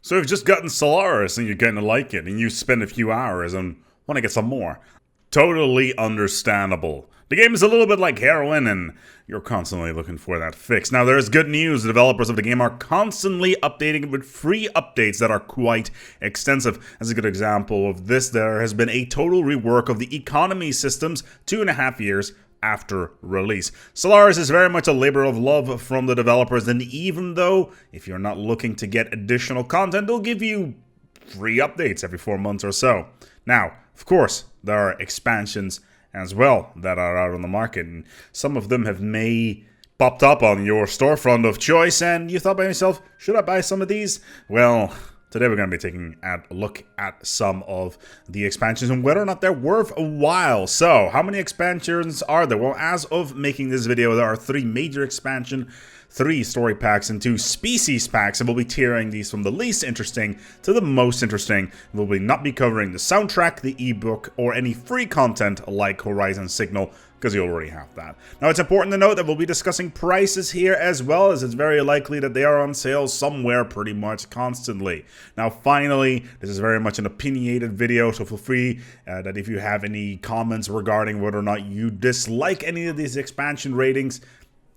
So you've just gotten Stellaris and you're going to like it, and you spend a few hours and want to get some more. Totally understandable. The game is a little bit like heroin, and you're constantly looking for that fix. Now, there's good news. The developers of the game are constantly updating it with free updates that are quite extensive. As a good example of this, there has been a total rework of the economy systems 2.5 years after release. Stellaris is very much a labor of love from the developers, and even though if you're not looking to get additional content, they'll give you free updates every 4 months or so. Now, of course, there are expansions as well that are out on the market, and some of them have popped up on your storefront of choice, and you thought by yourself, should I buy some of these? Well, today we're going to be taking a look at some of the expansions and whether or not they're worth a while. So, how many expansions are there? Well, as of making this video, there are 3 major expansions, 3 story packs, and 2 species packs, and we'll be tiering these from the least interesting to the most interesting. We'll not be covering the soundtrack, the ebook, or any free content like Horizon Signal, because you already have that. Now, it's important to note that we'll be discussing prices here as well, as it's very likely that they are on sale somewhere pretty much constantly. Now, finally, this is very much an opinionated video, so feel free that if you have any comments regarding whether or not you dislike any of these expansion ratings,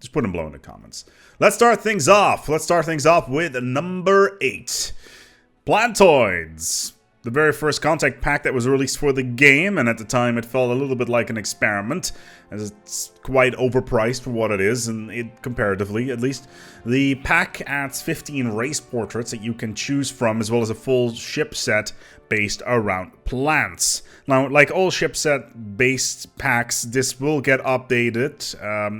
just put them below in the comments. Let's start things off. Let's start things off with number 8. Plantoids. The very first contact pack that was released for the game, and at the time it felt a little bit like an experiment, as it's quite overpriced for what it is, and comparatively at least. The pack adds 15 race portraits that you can choose from, as well as a full ship set based around plants. Now, like all ship set based packs, this will get updated.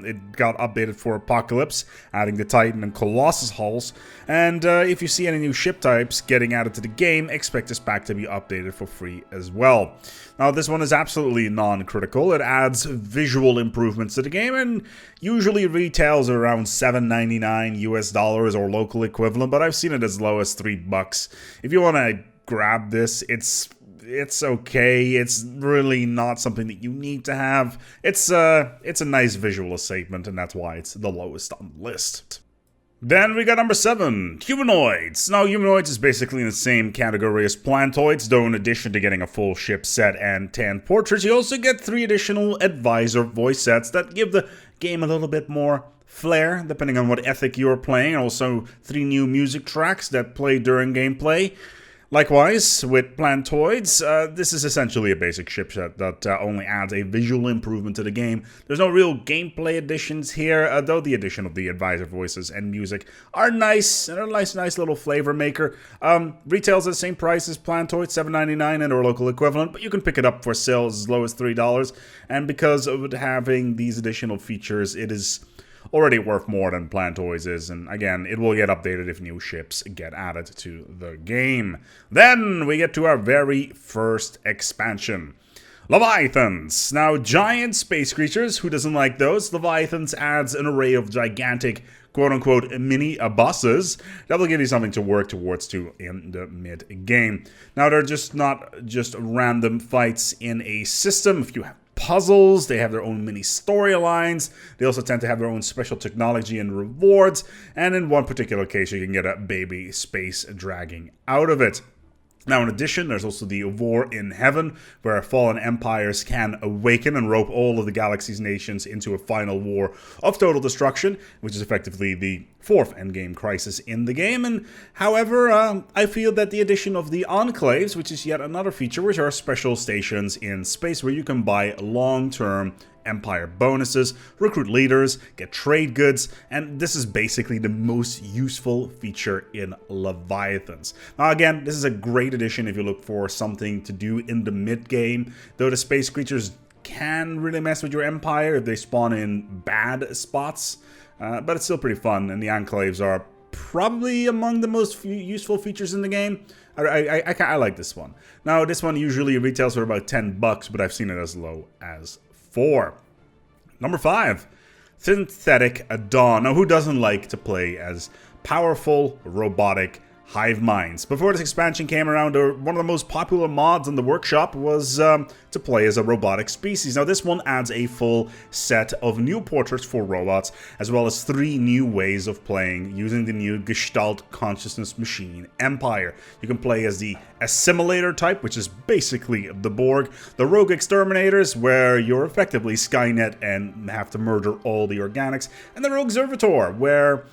It got updated for Apocalypse, adding the Titan and Colossus hulls, and if you see any new ship types getting added to the game, expect this pack to be updated for free as well. Now, this one is absolutely non-critical. It adds visual improvements to the game and usually retails around $7.99 US or local equivalent, but I've seen it as low as $3. If you want to grab this, it's okay. It's really not something that you need to have. It's a nice visual statement, and that's why it's the lowest on the list. Then we got number 7, Humanoids. Now, Humanoids is basically in the same category as Plantoids, though in addition to getting a full ship set and 10 portraits, you also get 3 additional advisor voice sets that give the game a little bit more flair, depending on what ethic you're playing. Also, 3 new music tracks that play during gameplay. Likewise, with Plantoids, this is essentially a basic ship set that only adds a visual improvement to the game. There's no real gameplay additions here, though the addition of the advisor voices and music are nice, and a nice little flavor maker. Retails at the same price as Plantoids, $7.99 and or local equivalent, but you can pick it up for sales as low as $3, and because of it having these additional features, it is already worth more than Plantoids is, and again, it will get updated if new ships get added to the game. Then we get to our very first expansion, Leviathans. Now, giant space creatures, who doesn't like those? Leviathans adds an array of gigantic quote-unquote mini bosses that will give you something to work towards in the mid-game. Now, they're not just random fights in a system. If you have puzzles, they have their own mini storylines. They also tend to have their own special technology and rewards, and in one particular case you can get a baby space dragging out of it. Now, in addition, there's also the War in Heaven, where fallen empires can awaken and rope all of the galaxy's nations into a final war of total destruction, which is effectively the 4th endgame crisis in the game. And however, I feel that the addition of the Enclaves, which is yet another feature, which are special stations in space where you can buy long-term Empire bonuses, recruit leaders, get trade goods, and this is basically the most useful feature in Leviathans. Now again, this is a great addition if you look for something to do in the mid-game, though the space creatures can really mess with your Empire if they spawn in bad spots, but it's still pretty fun, and the Enclaves are probably among the most useful features in the game. I like this one. Now, this one usually retails for about $10, but I've seen it as low as 4. Number 5, Synthetic Dawn. Now, who doesn't like to play as powerful, robotic hive minds. Before this expansion came around, one of the most popular mods in the workshop was to play as a robotic species. Now this one adds a full set of new portraits for robots, as well as 3 new ways of playing using the new Gestalt Consciousness Machine Empire. You can play as the Assimilator type, which is basically the Borg, the Rogue Exterminators, where you're effectively Skynet and have to murder all the organics, and the Rogue Servitor, where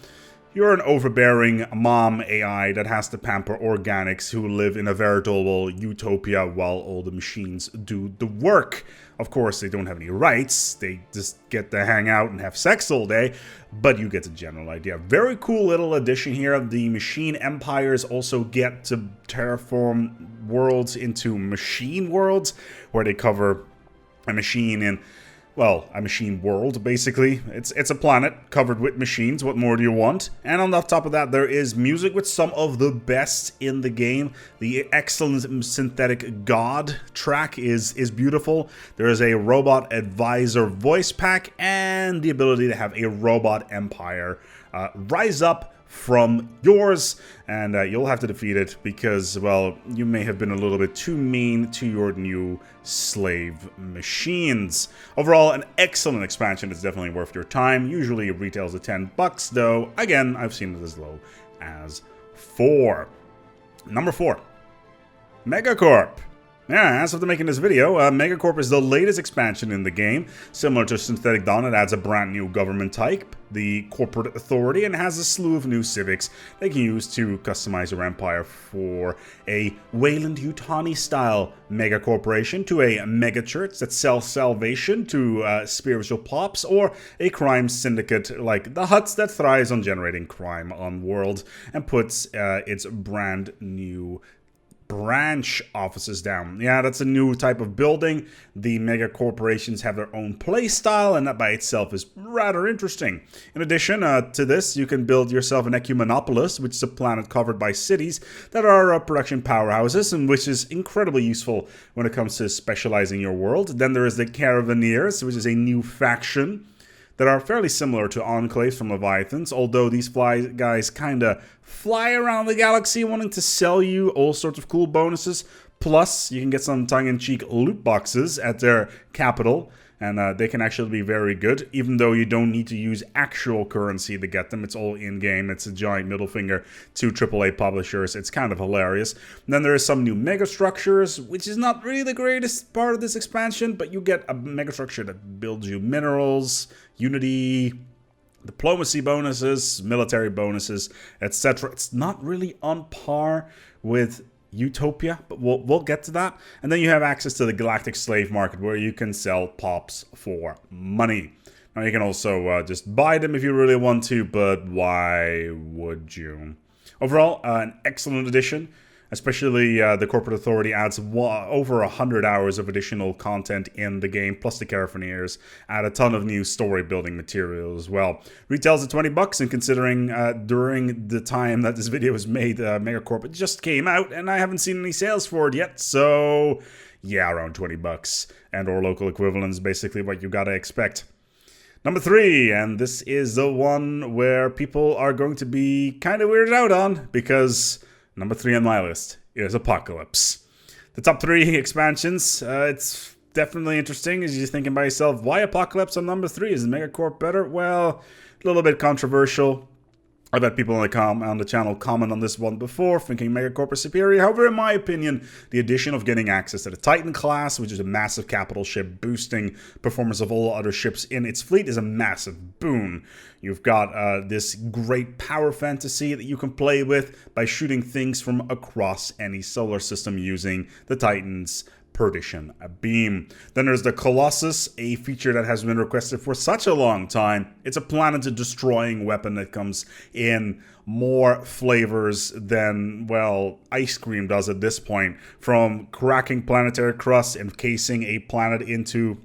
you're an overbearing mom AI that has to pamper organics who live in a veritable utopia while all the machines do the work. Of course, they don't have any rights, they just get to hang out and have sex all day, but you get the general idea. Very cool little addition here. The machine empires also get to terraform worlds into machine worlds, where they cover a machine in, well, a machine world, basically. It's a planet covered with machines. What more do you want? And on the top of that, there is music with some of the best in the game. The excellent synthetic God track is beautiful. There is a robot advisor voice pack and the ability to have a robot empire rise up from yours, and you'll have to defeat it because, well, you may have been a little bit too mean to your new slave machines. Overall, an excellent expansion. It's definitely worth your time. Usually it retails at $10, though, again, I've seen it as low as 4. Number 4, Megacorp. Yeah, as of making this video, Megacorp is the latest expansion in the game. Similar to Synthetic Dawn, it adds a brand new government type, the Corporate Authority, and has a slew of new civics they can use to customize your empire, for a Weyland-Yutani style mega corporation, to a mega church that sells salvation to spiritual pops, or a crime syndicate like the Huts that thrives on generating crime on world and puts its brand new branch offices down. Yeah, that's a new type of building. The mega corporations have their own play style, and that by itself is rather interesting. In addition to this, you can build yourself an Ecumenopolis, which is a planet covered by cities that are production powerhouses, and which is incredibly useful when it comes to specializing your world. Then there is the Caravanneers, which is a new faction that are fairly similar to Enclaves from Leviathans, although these guys kind of fly around the galaxy wanting to sell you all sorts of cool bonuses. Plus, you can get some tongue-in-cheek loot boxes at their capital, and they can actually be very good, even though you don't need to use actual currency to get them. It's all in-game. It's a giant middle finger to AAA publishers. It's kind of hilarious. And then there is some new megastructures, which is not really the greatest part of this expansion, but you get a megastructure that builds you minerals, unity, diplomacy bonuses, military bonuses, etc. It's not really on par with Utopia, but we'll get to that. And then you have access to the Galactic Slave Market, where you can sell pops for money. Now you can also just buy them if you really want to, but why would you? Overall, an excellent addition. Especially the Corporate Authority adds over 100 hours of additional content in the game, plus the Caravanneers add a ton of new story building material as well. Retails at $20, and considering during the time that this video was made, Megacorp just came out, and I haven't seen any sales for it yet, so yeah, around $20. And or local equivalents, basically what you gotta expect. Number 3, and this is the one where people are going to be kind of weirded out on, because number 3 on my list is Apocalypse. The top 3 expansions, it's definitely interesting as you're thinking by yourself, why Apocalypse on number 3? Is Megacorp better? Well, a little bit controversial. I've had people on the channel comment on this one before, thinking Megacorp is superior. However, in my opinion, the addition of getting access to the Titan class, which is a massive capital ship, boosting performance of all other ships in its fleet, is a massive boon. You've got this great power fantasy that you can play with by shooting things from across any solar system using the Titan's Perdition beam. Then there's the Colossus, a feature that has been requested for such a long time. It's a planet-destroying weapon that comes in more flavors than, well, ice cream does at this point. From cracking planetary crust, encasing a planet into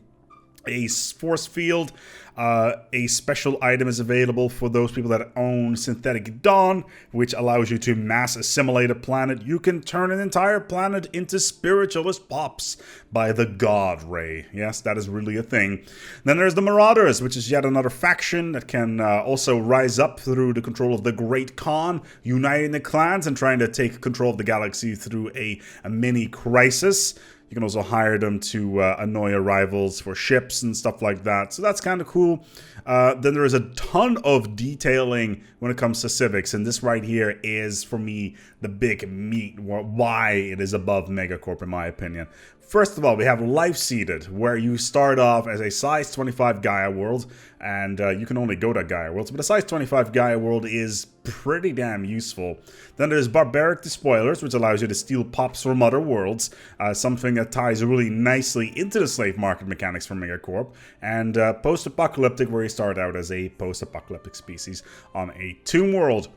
a force field. A special item is available for those people that own Synthetic Dawn, which allows you to mass assimilate a planet. You can turn an entire planet into spiritualist pops by the God Ray. Yes, that is really a thing. Then there's the Marauders, which is yet another faction that can also rise up through the control of the Great Khan, uniting the clans and trying to take control of the galaxy through a mini crisis. You can also hire them to annoy your rivals for ships and stuff like that. So that's kind of cool. Then there is a ton of detailing when it comes to civics. And this right here is, for me, the big meat, why it is above Megacorp, in my opinion. First of all, we have Life Seeded, where you start off as a size 25 Gaia world, and you can only go to Gaia worlds, but a size 25 Gaia world is pretty damn useful. Then there's Barbaric Despoilers, which allows you to steal pops from other worlds, something that ties really nicely into the slave market mechanics from Megacorp, and Post-Apocalyptic, where you start out as a post-apocalyptic species on a tomb world.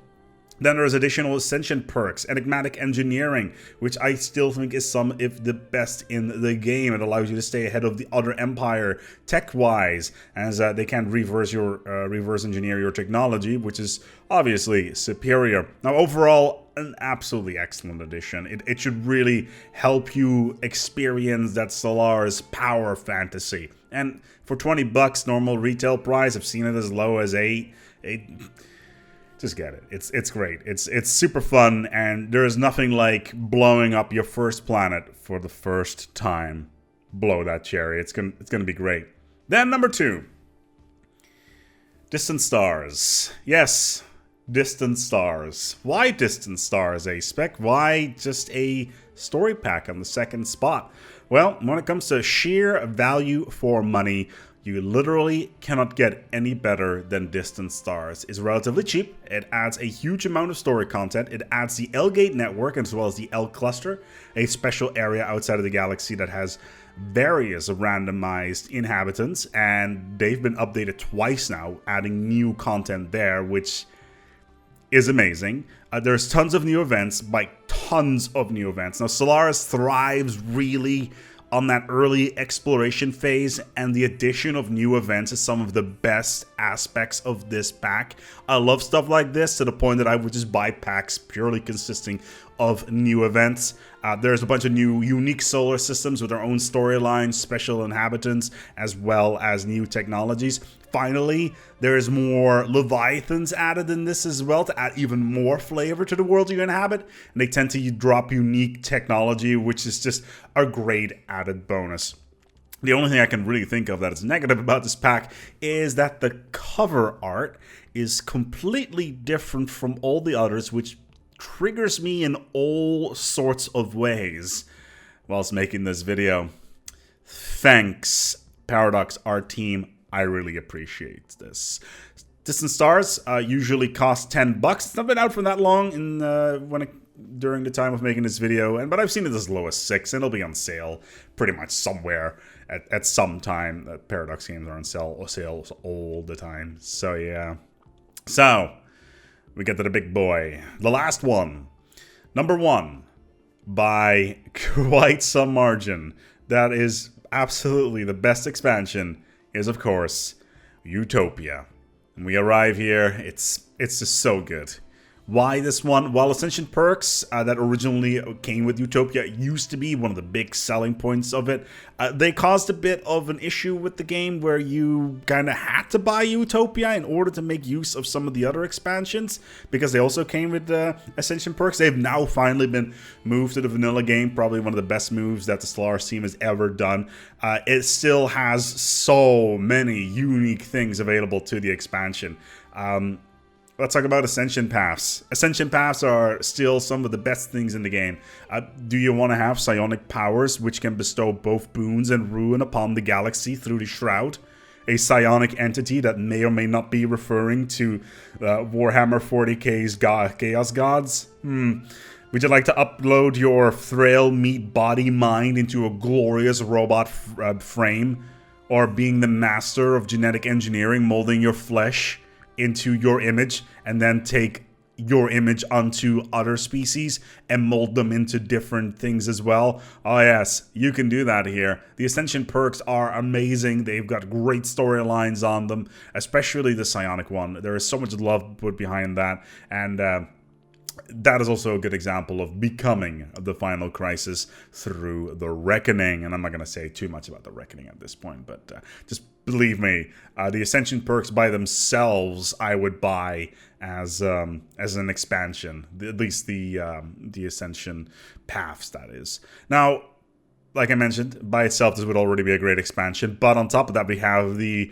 Then there's additional Ascension perks, Enigmatic Engineering, which I still think is some, if the best in the game. It allows you to stay ahead of the other empire tech-wise, as they can reverse engineer your technology, which is obviously superior. Now, overall, an absolutely excellent addition. It should really help you experience that Stellaris power fantasy. And for 20 bucks normal retail price, I've seen it as low as 8. Just get it. It's great. It's super fun, and there is nothing like blowing up your first planet for the first time. Blow that cherry. It's gonna be great. Then number 2, Distant Stars. Yes, Distant Stars. Why Distant Stars, ASpec? Why just a story pack on the second spot? Well, when it comes to sheer value for money, you literally cannot get any better than Distant Stars. It's relatively cheap, it adds a huge amount of story content, it adds the L-Gate network as well as the L-Cluster, a special area outside of the galaxy that has various randomized inhabitants, and they've been updated twice now, adding new content there, which is amazing. There's tons of new events, by tons of new events. Now, Stellaris thrives really on that early exploration phase, and the addition of new events is some of the best aspects of this pack. I love stuff like this to the point that I would just buy packs purely consisting of new events. There's a bunch of new unique solar systems with their own storylines, special inhabitants, as well as new technologies. Finally, there's more Leviathans added in this as well to add even more flavor to the world you inhabit. And they tend to drop unique technology, which is just a great added bonus. The only thing I can really think of that is negative about this pack is that the cover art is completely different from all the others, which triggers me in all sorts of ways whilst making this video. Thanks, Paradox Art Team. I really appreciate this. Distant Stars usually cost $10. It's not been out for that long during the time of making this video, but I've seen it as low as $6, and it'll be on sale pretty much somewhere at some time. Paradox games are on sale all the time. So yeah. So we get to the big boy, the last one, number 1, by quite some margin. That is absolutely the best expansion. Is, of course, Utopia. And we arrive here, it's just so good. Why this one? While Ascension perks that originally came with Utopia used to be one of the big selling points of it, they caused a bit of an issue with the game where you kind of had to buy Utopia in order to make use of some of the other expansions, because they also came with Ascension perks. They've now finally been moved to the vanilla game, probably one of the best moves that the Stellaris team has ever done. It still has so many unique things available to the expansion. Let's talk about Ascension Paths. Ascension Paths are still some of the best things in the game. Do you want to have psionic powers, which can bestow both boons and ruin upon the galaxy through the Shroud? A psionic entity that may or may not be referring to Warhammer 40k's Chaos Gods? Would you like to upload your frail meat body mind into a glorious robot frame? Or being the master of genetic engineering, molding your flesh into your image, and then take your image onto other species and mold them into different things as well. Oh yes, you can do that here. The Ascension perks are amazing. They've got great storylines on them, especially the psionic one. There is so much love put behind that, and that is also a good example of becoming the final crisis through the Reckoning. And I'm not going to say too much about the Reckoning at this point, but just believe me, the Ascension perks by themselves I would buy as an expansion, at least the Ascension paths, that is. Now, like I mentioned, by itself this would already be a great expansion, but on top of that we have the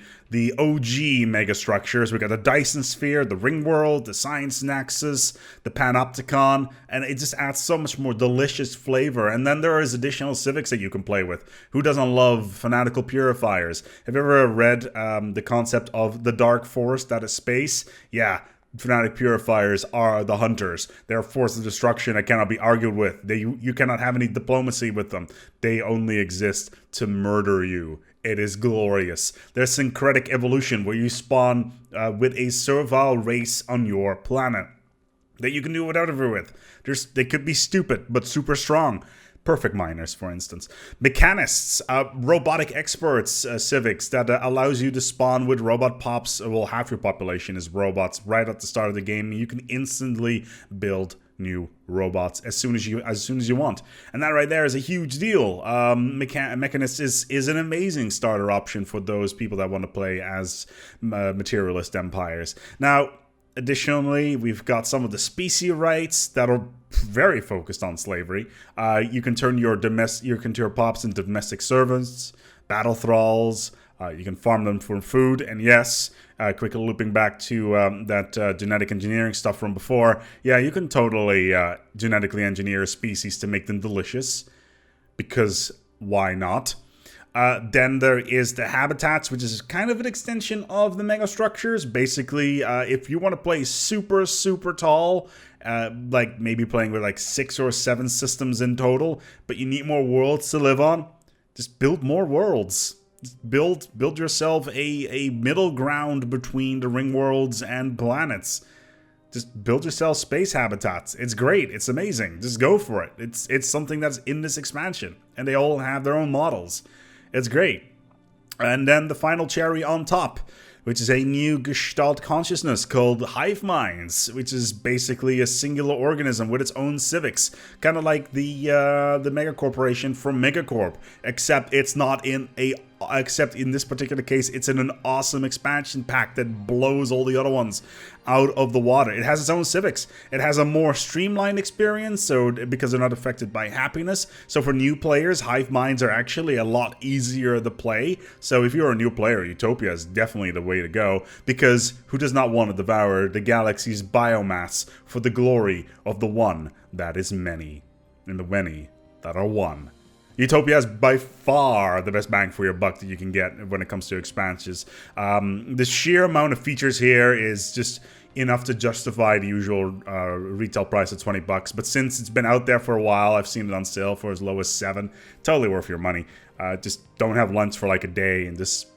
OG mega structures. We got the Dyson Sphere, the Ring World, the Science Nexus, the Panopticon, and it just adds so much more delicious flavor. And then there is additional civics that you can play with. Who doesn't love fanatical purifiers? Have you ever read the concept of the Dark Force that is space? Yeah. Fanatic purifiers are the hunters. They're a force of destruction that cannot be argued with. You cannot have any diplomacy with them. They only exist to murder you. It is glorious. There's syncretic evolution where you spawn with a servile race on your planet that you can do whatever with. They could be stupid, but super strong. Perfect miners, for instance. Mechanists, robotic experts, civics that allows you to spawn with robot pops. Well, half your population is robots right at the start of the game. You can instantly build new robots as soon as you want, and that right there is a huge deal. Mechanist is an amazing starter option for those people that want to play as materialist empires. Now, additionally, we've got some of the specie rights that are very focused on slavery. You can turn your pops into domestic servants, battle thralls. You can farm them for food, and yes, quickly looping back to that genetic engineering stuff from before. Yeah, you can totally genetically engineer a species to make them delicious, because why not? Then there is the habitats, which is kind of an extension of the mega structures. Basically, if you want to play super, super tall, like maybe playing with like 6 or 7 systems in total, but you need more worlds to live on, just build more worlds. Just build yourself a middle ground between the ring worlds and planets. Just build yourself space habitats. It's great. It's amazing. Just go for it. It's something that's in this expansion, and they all have their own models. It's great. And then the final cherry on top, which is a new Gestalt consciousness called Hive Minds, which is basically a singular organism with its own civics, kind of like the Mega Corporation from Megacorp, except in this particular case, it's in an awesome expansion pack that blows all the other ones out of the water. It has its own civics. It has a more streamlined experience, because they're not affected by happiness. So for new players, Hive Minds are actually a lot easier to play. So if you're a new player, Utopia is definitely the way to go, because who does not want to devour the galaxy's biomass for the glory of the one that is many, and the many that are one? Utopia is by far the best bang for your buck that you can get when it comes to expansions. The sheer amount of features here is just enough to justify the usual retail price of $20. But since it's been out there for a while, I've seen it on sale for as low as $7. Totally worth your money. Just don't have lunch for like a day and just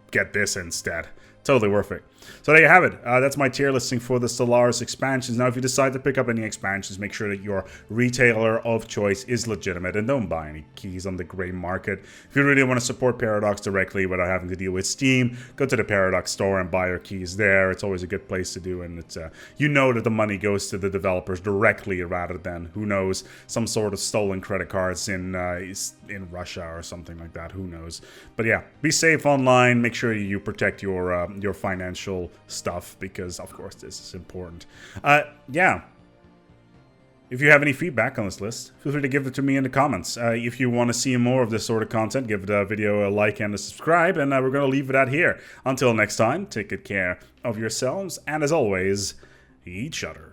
get this instead. Totally worth it. So there you have it. That's my tier listing for the Stellaris expansions. Now, if you decide to pick up any expansions, make sure that your retailer of choice is legitimate and don't buy any keys on the gray market. If you really want to support Paradox directly without having to deal with Steam, go to the Paradox store and buy your keys there. It's always a good place to do, and it's you know that the money goes to the developers directly rather than, who knows, some sort of stolen credit cards in Russia or something like that. Who knows? But yeah, be safe online. Make sure you protect your financial stuff, because of course this is important. Yeah, if you have any feedback on this list, feel free to give it to me in the comments. If you want to see more of this sort of content, give the video a like and a subscribe, and we're going to leave it at here. Until next time, take good care of yourselves, and as always, each other.